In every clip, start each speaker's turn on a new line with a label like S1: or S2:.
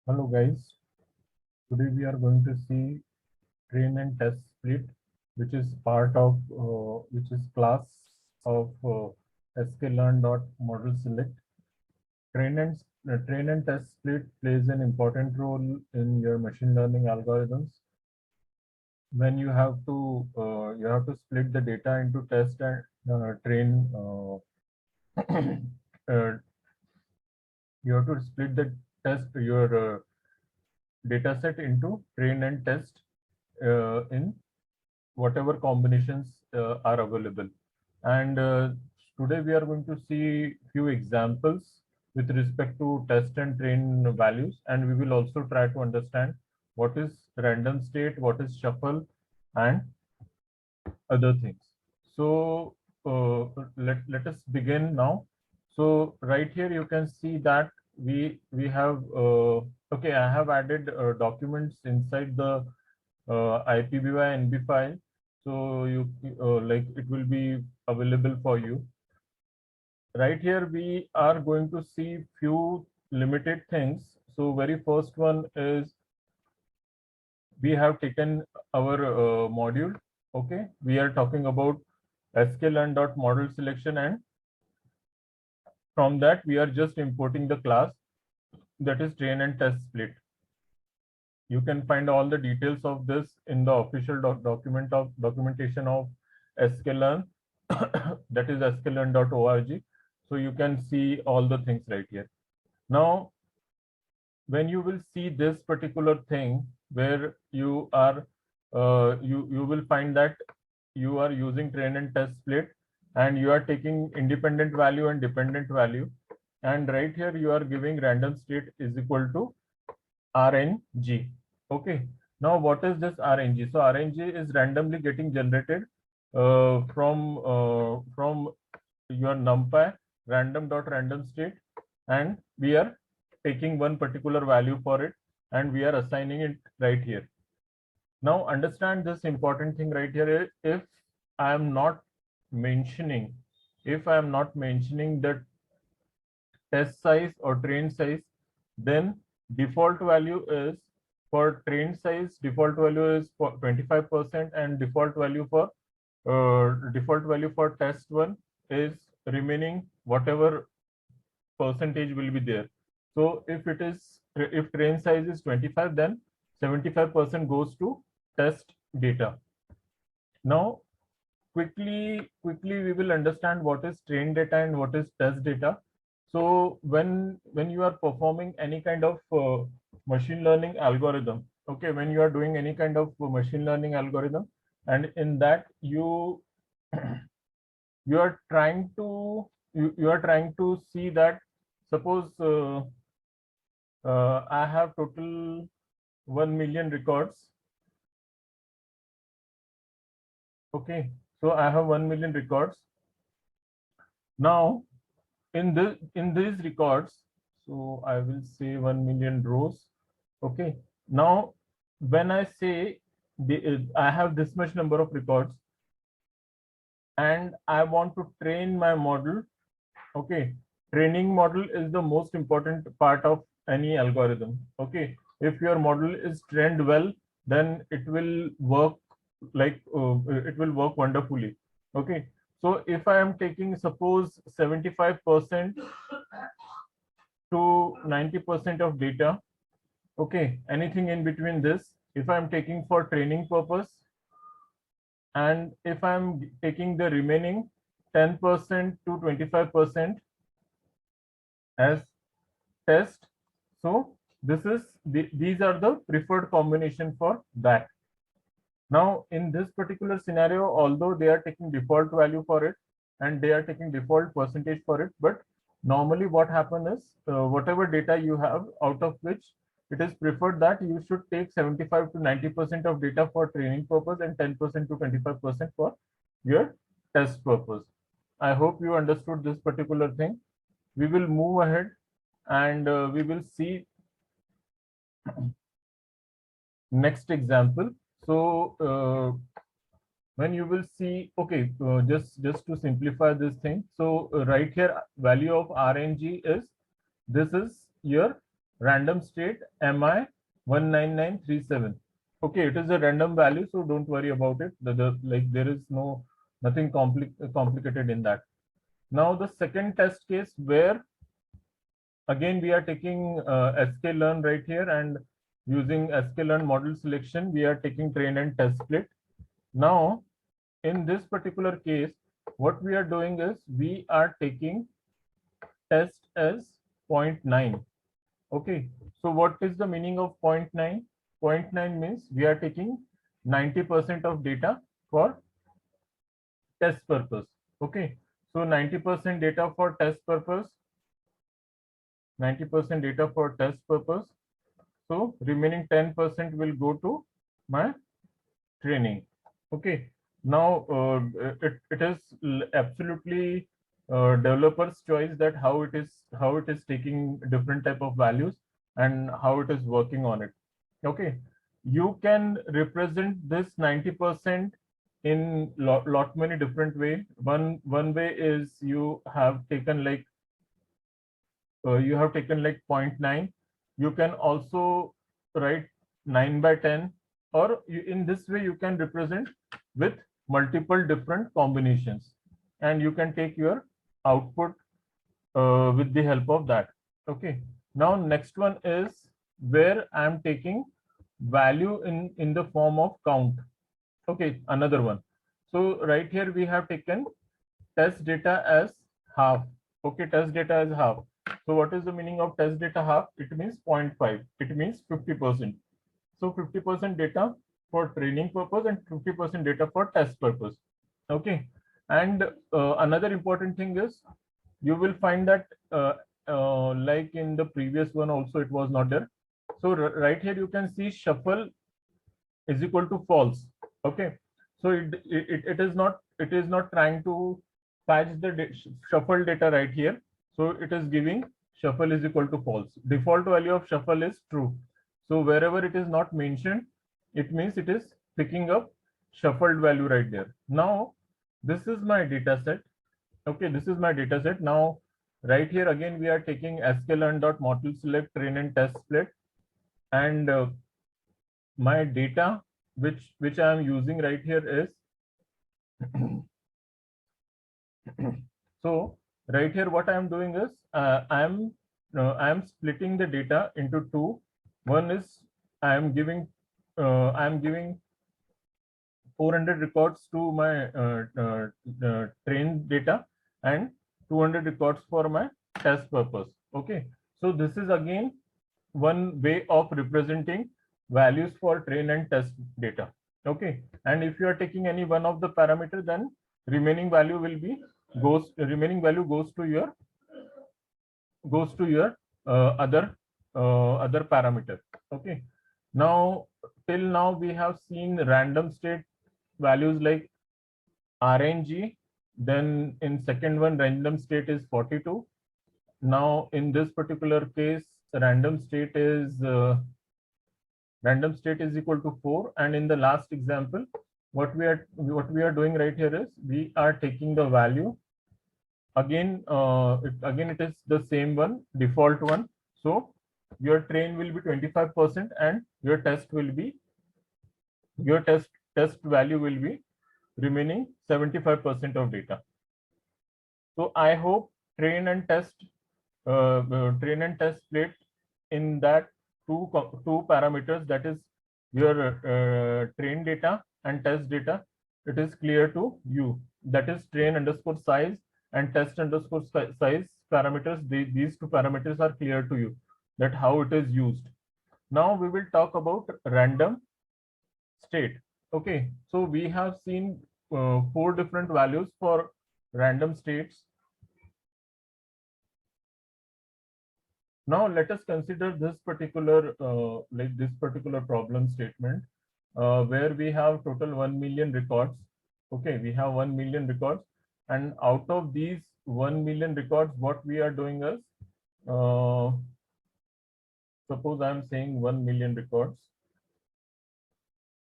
S1: Hello guys, today we are going to see train and test split, which is part of which is class of sklearn.model select. Train and test split plays an important role in your machine learning algorithms. When you have to split the data into test and train. Uh, you have to split the test your data set into train and test in whatever combinations are available. And today we are going to see few examples with respect to test and train values, and we will also try to understand what is random state, what is shuffle, and other things. So let us begin now. So right here you can see that we have okay, I have added documents inside the IPBY NB file, so you like it will be available for you. Right here we are going to see few limited things. So very first one is we have taken our module. Okay, we are talking about sklearn.model selection, and from that we are just importing the class that is train and test split. You can find all the details of this in the official documentation of sklearn, that is sklearn.org. So you can see all the things right here. Now, when you will see this particular thing where you are, you will find that you are using train and test split, and you are taking independent value and dependent value. And right here you are giving random state is equal to RNG. Okay. Now what is this RNG? So RNG is randomly getting generated from your NumPy random.random state, and we are taking one particular value for it and we are assigning it right here. Now understand this important thing right here. If I am not mentioning the test size or train size, then default value is for train size, default value is for 25%, and default value for test one is remaining whatever percentage will be there. So if train size is 25, then 75% goes to test data. Now quickly we will understand what is train data and what is test data. So when you are performing any kind of machine learning algorithm, okay, when you are doing any kind of machine learning algorithm, and in that you you are trying to see that, suppose I have total 1 million records. Okay, so I have 1 million records. Now in these records, so I will say 1 million rows. Okay, now when I say I have this much number of records and I want to train my model. Okay, training model is the most important part of any algorithm. Okay, if your model is trained well, then it will work like it will work wonderfully. Okay, so if I am taking suppose 75% to 90% of data, okay, anything in between this, if I'm taking for training purpose, and if I'm taking the remaining 10% to 25% as test, so these are the preferred combination for that. Now in this particular scenario, although they are taking default value for it and they are taking default percentage for it, but normally what happens is whatever data you have, out of which it is preferred that you should take 75 to 90% of data for training purpose and 10% to 25% for your test purpose. I hope you understood this particular thing. We will move ahead and we will see next example. So when you will see, okay, just to simplify this thing, so right here value of RNG is, this is your random state mi 19937. Okay, it is a random value, so don't worry about it. Like there is nothing complicated in that. Now the second test case, where again we are taking sklearn right here, and using sklearn model selection, we are taking train and test split. Now in this particular case, what we are doing is we are taking test as 0.9. Okay, so what is the meaning of 0.9? 0.9 means we are taking 90% of data for test purpose. Okay, so 90% data for test purpose, 90% data for test purpose. So remaining 10% will go to my training. Okay, now it is absolutely developer's choice that how it is taking different type of values and how it is working on it. Okay, you can represent this 90% in lot many different way. One way is you have taken like 0.9. You can also write 9 by 10, or in this way you can represent with multiple different combinations, and you can take your output with the help of that. Okay, now next one is where I am taking value in the form of count. Okay, another one. So right here we have taken test data as half. Okay, test data as half. So what is the meaning of test data half? It means 0.5. It means 50%. So 50% data for training purpose and 50% data for test purpose. Okay, and another important thing is you will find that like in the previous one also it was not there. So right here you can see shuffle is equal to false. Okay, so it is not trying to patch the shuffle data right here. So it is giving shuffle is equal to false. Default value of shuffle is true. So wherever it is not mentioned, it means it is picking up shuffled value right there. Now this is my data set. Okay, this is my data set. Now right here again we are taking sklearn.model select train and test split, and my data which I am using right here is so right here what I am doing is I am splitting the data into two. One is I am giving 400 records to my trained data and 200 records for my test purpose. Okay, so this is again one way of representing values for train and test data. Okay, and if you are taking any one of the parameter, then remaining value goes to your other parameter. Okay, now till now we have seen random state values like RNG. Then in second one, random state is 42. Now in this particular case, random state is equal to 4. And in the last example, what we are doing right here is we are taking the value again. It is the same one, default one. So your train will be 25% and your test value will be remaining 75% of data. So I hope train and test split in that two parameters, that is your train data and test data, it is clear to you. That is train underscore size and test underscore size parameters. These two parameters are clear to you, that how it is used. Now we will talk about random state. Okay, so we have seen 4 different values for random states. Now let us consider this particular problem statement where we have total 1 million records. Okay, we have 1 million records, and out of these 1 million records, what we are doing is suppose I am saying 1 million records.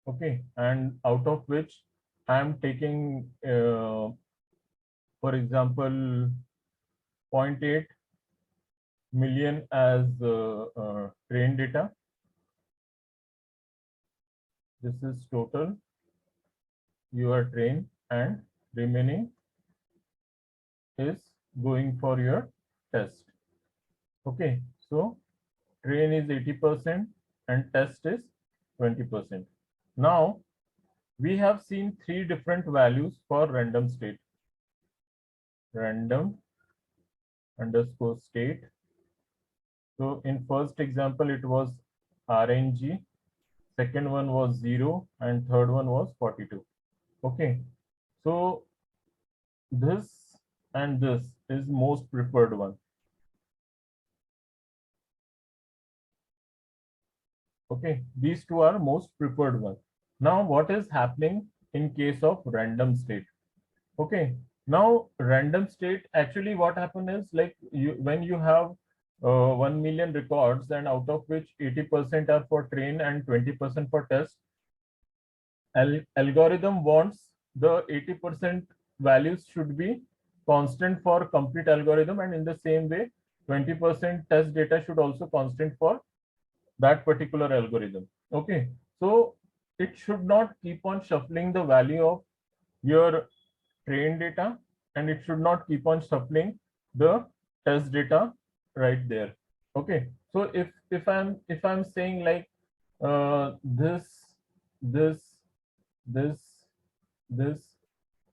S1: Okay, and out of which I am taking for example 0.8 million as train data. This is total your train, and remaining is going for your test. Okay, so train is 80% and test is 20%. Now we have seen three different values for random state. Random underscore state. So in first example, it was RNG, second one was 0, and third one was 42. Okay, so this and this is most preferred one. Okay, these two are most preferred one. Now what is happening in case of random state? Okay, now random state, actually what happened is, like, when you have 1 million records, and out of which 80% are for train and 20% for test, algorithm wants the 80% values should be constant for complete algorithm, and in the same way 20% test data should also constant for that particular algorithm. Okay, so it should not keep on shuffling the value of your train data, and it should not keep on shuffling the test data right there. Okay, so if I'm saying like this, this, this,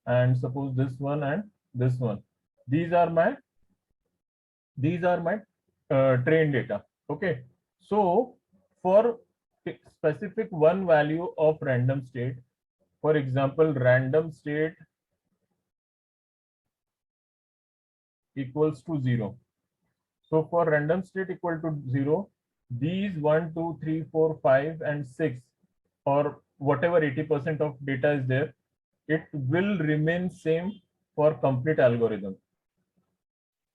S1: and suppose this one and this one, these are my train data. Okay, so for specific one value of random state, for example, random state equals to 0. So for random state equal to 0, these 1, 2, 3, 4, 5, and 6, or whatever 80% of data is there, it will remain same for complete algorithm.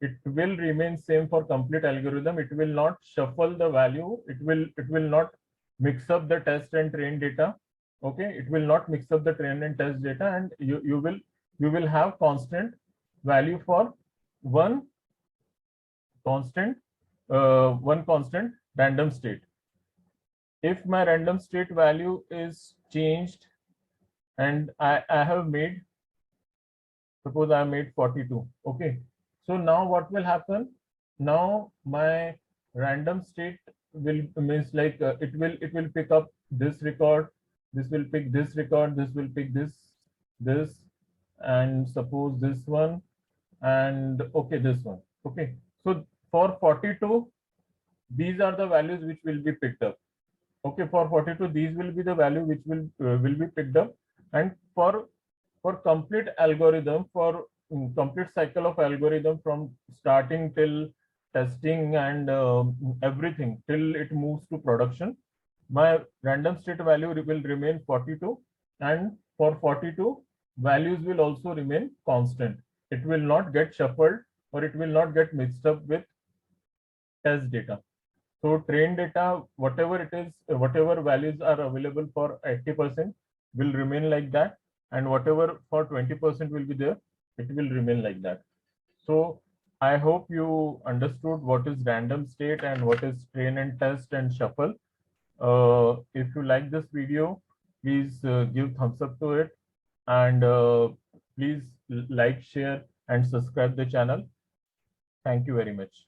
S1: It will remain same for complete algorithm. It will not shuffle the value. It will not mix up the test and train data. Okay, it will not mix up the train and test data, and you will have constant value for one constant random state. If my random state value is changed, and I have made, suppose I made 42. Okay, so now what will happen? Now my random state will means like it will pick up this record, this will pick this record, this will pick this, and suppose this one, and okay, this one. Okay, so for 42, these are the values which will be picked up. Okay, for 42, these will be the value which will be picked up, and for complete algorithm, for complete cycle of algorithm from starting till testing and everything till it moves to production, my random state value will remain 42, and for 42, values will also remain constant. It will not get shuffled, or it will not get mixed up with test data. So train data, whatever it is, whatever values are available for 80% will remain like that, and whatever for 20% will be there, it will remain like that. So I hope you understood what is random state and what is train and test and shuffle. If you like this video, please give thumbs up to it, and please like, share, and subscribe the channel. Thank you very much.